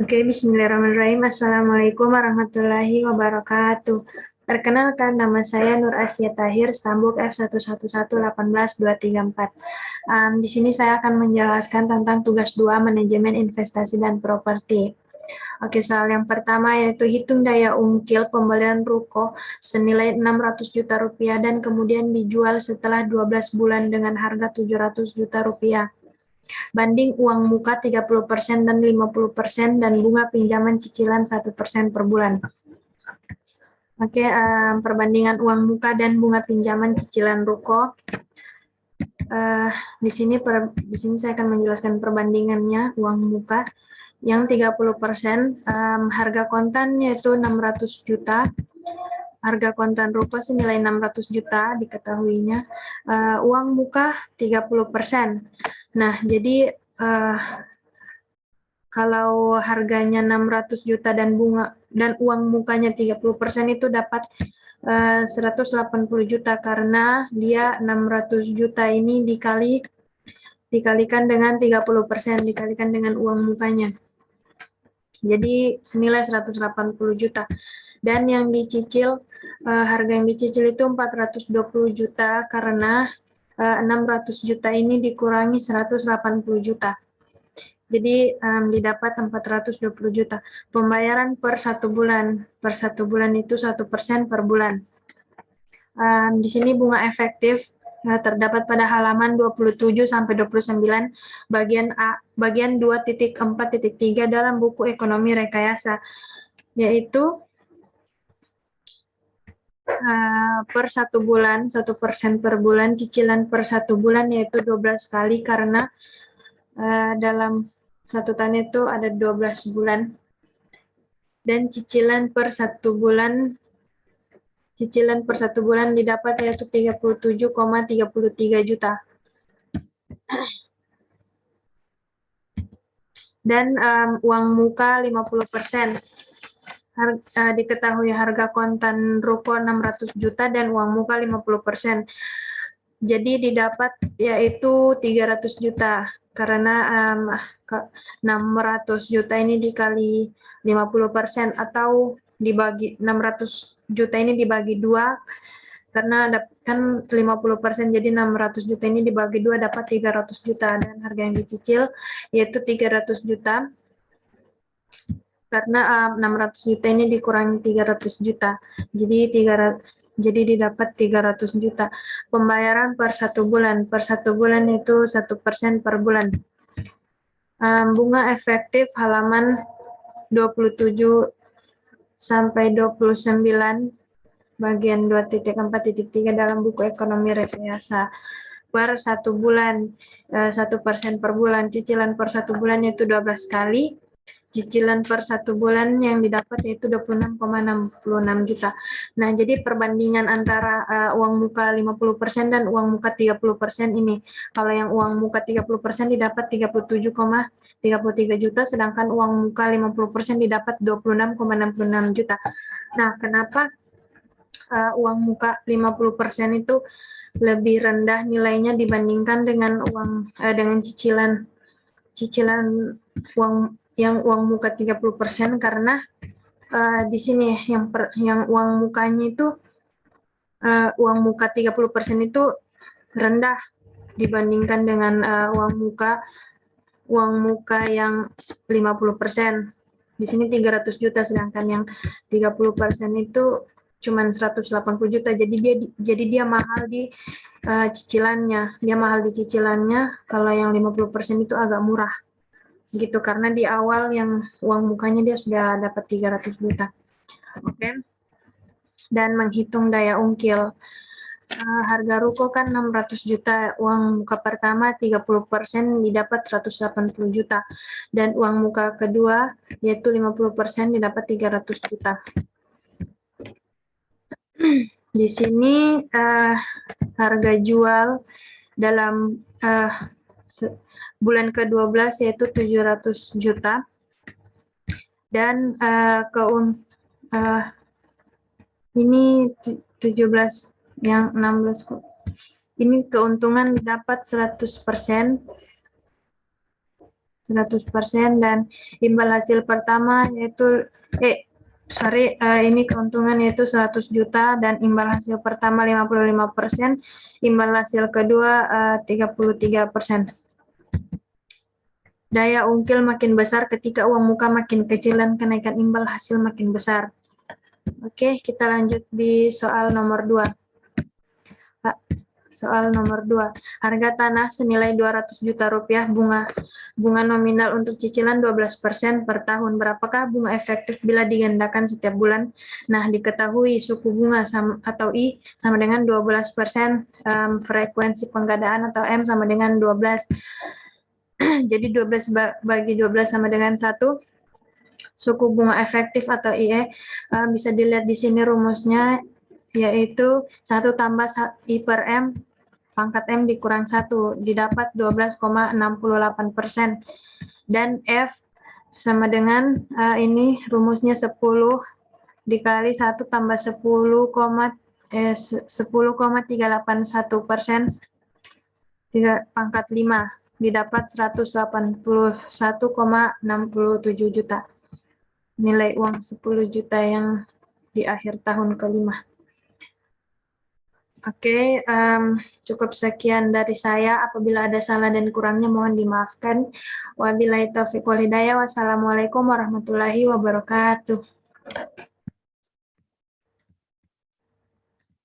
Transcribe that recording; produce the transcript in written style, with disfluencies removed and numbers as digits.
Oke, bismillahirrahmanirrahim. Assalamualaikum warahmatullahi wabarakatuh. Perkenalkan, nama saya Nur Asia Tahir, Stambuk F1181818234. Di sini saya akan menjelaskan tentang tugas 2 manajemen investasi dan properti. Oke, soal yang pertama yaitu hitung daya ungkil pembelian ruko senilai 600 juta rupiah dan kemudian dijual setelah 12 bulan dengan harga 700 juta rupiah. Banding uang muka 30% dan 50% dan bunga pinjaman cicilan 1% per bulan. Oke, perbandingan uang muka dan bunga pinjaman cicilan ruko. Di sini saya akan menjelaskan perbandingannya uang muka yang 30%, harga kontan yaitu 600 juta, harga kontan ruko senilai 600 juta diketahuinya, uang muka 30%. Nah, jadi kalau harganya 600 juta dan bunga dan uang mukanya 30% itu dapat 180 juta karena dia 600 juta ini dikalikan dengan 30%, dikalikan dengan uang mukanya. Jadi senilai 180 juta. Dan yang dicicil, harga yang dicicil itu 420 juta karena 600 juta ini dikurangi 180 juta. Jadi didapat 420 juta. Pembayaran per 1 bulan. Per 1 bulan itu 1% per bulan. Di sini bunga efektif terdapat pada halaman 27 sampai 29 bagian A, bagian 2.4.3 dalam buku ekonomi rekayasa, yaitu per 1 bulan 1% per bulan, cicilan per 1 bulan yaitu 12 kali karena dalam satu tahun itu ada 12 bulan, dan cicilan per 1 bulan didapat yaitu 37,33 juta. Dan uang muka 50%. Diketahui harga kontan ruko 600 juta dan uang muka 50%. Jadi didapat yaitu 300 juta karena 600 juta ini dikali 50% atau dibagi 600 juta ini dibagi 2 karena kan 50%, jadi 600 juta ini dibagi 2 dapat 300 juta dan harga yang dicicil yaitu 300 juta karena 600 juta ini dikurangi 300 juta. Jadi didapat 300 juta. Pembayaran per 1 bulan. Per 1 bulan itu 1% per bulan. Bunga efektif halaman 27 sampai 29 bagian 2.4.3 dalam buku ekonomi rekayasa. Per 1 bulan 1% per bulan, cicilan per 1 bulan yaitu 12 kali, cicilan per 1 bulan yang didapat yaitu 26,66 juta. Nah, jadi perbandingan antara uang muka 50% dan uang muka 30% ini. Kalau yang uang muka 30% didapat 37,33 juta, sedangkan uang muka 50% didapat 26,66 juta. Nah, kenapa uang muka 50% itu lebih rendah nilainya dibandingkan dengan dengan cicilan uang muka 30%? Karena di sini yang uang mukanya itu uang muka 30% itu rendah dibandingkan dengan uang muka yang 50%. Di sini 300 juta, sedangkan yang 30% itu cuma 180 juta. Jadi dia mahal di cicilannya. Kalau yang 50% itu agak murah. Gitu, karena di awal yang uang mukanya dia sudah dapat 300 juta. Oke. Dan menghitung daya ungkil. Harga ruko kan 600 juta, uang muka pertama 30% didapat 180 juta, dan uang muka kedua yaitu 50% didapat 300 juta. Di sini harga jual dalam bulan ke-12 yaitu 700 juta, dan ini 17 yang 16 kok. Ini keuntungan dapat 100%. 100% dan imbal hasil pertama yaitu ini keuntungan yaitu 100 juta dan imbal hasil pertama 55%, imbal hasil kedua 33%. Daya ungkil makin besar ketika uang muka makin kecil dan kenaikan imbal hasil makin besar. Oke, kita lanjut di soal nomor 2. Soal nomor 2. Harga tanah senilai 200 juta rupiah, bunga nominal untuk cicilan 12% per tahun. Berapakah bunga efektif bila digandakan setiap bulan? Nah, diketahui suku bunga atau I sama dengan 12%, frekuensi penggandaan atau M sama dengan 12. Jadi 12 bagi 12 sama dengan 1. Suku bunga efektif atau IE bisa dilihat di sini rumusnya, yaitu 1 tambah I per M pangkat M dikurang 1, didapat 12,68%. Dan F sama dengan ini rumusnya 10 dikali 1 tambah 10,381%, pangkat 5, didapat 181,67 juta. Nilai uang 10 juta yang di akhir tahun kelima. Oke, cukup sekian dari saya. Apabila ada salah dan kurangnya mohon dimaafkan. Wabillahi taufiq wal hidayah. Wassalamualaikum warahmatullahi wabarakatuh.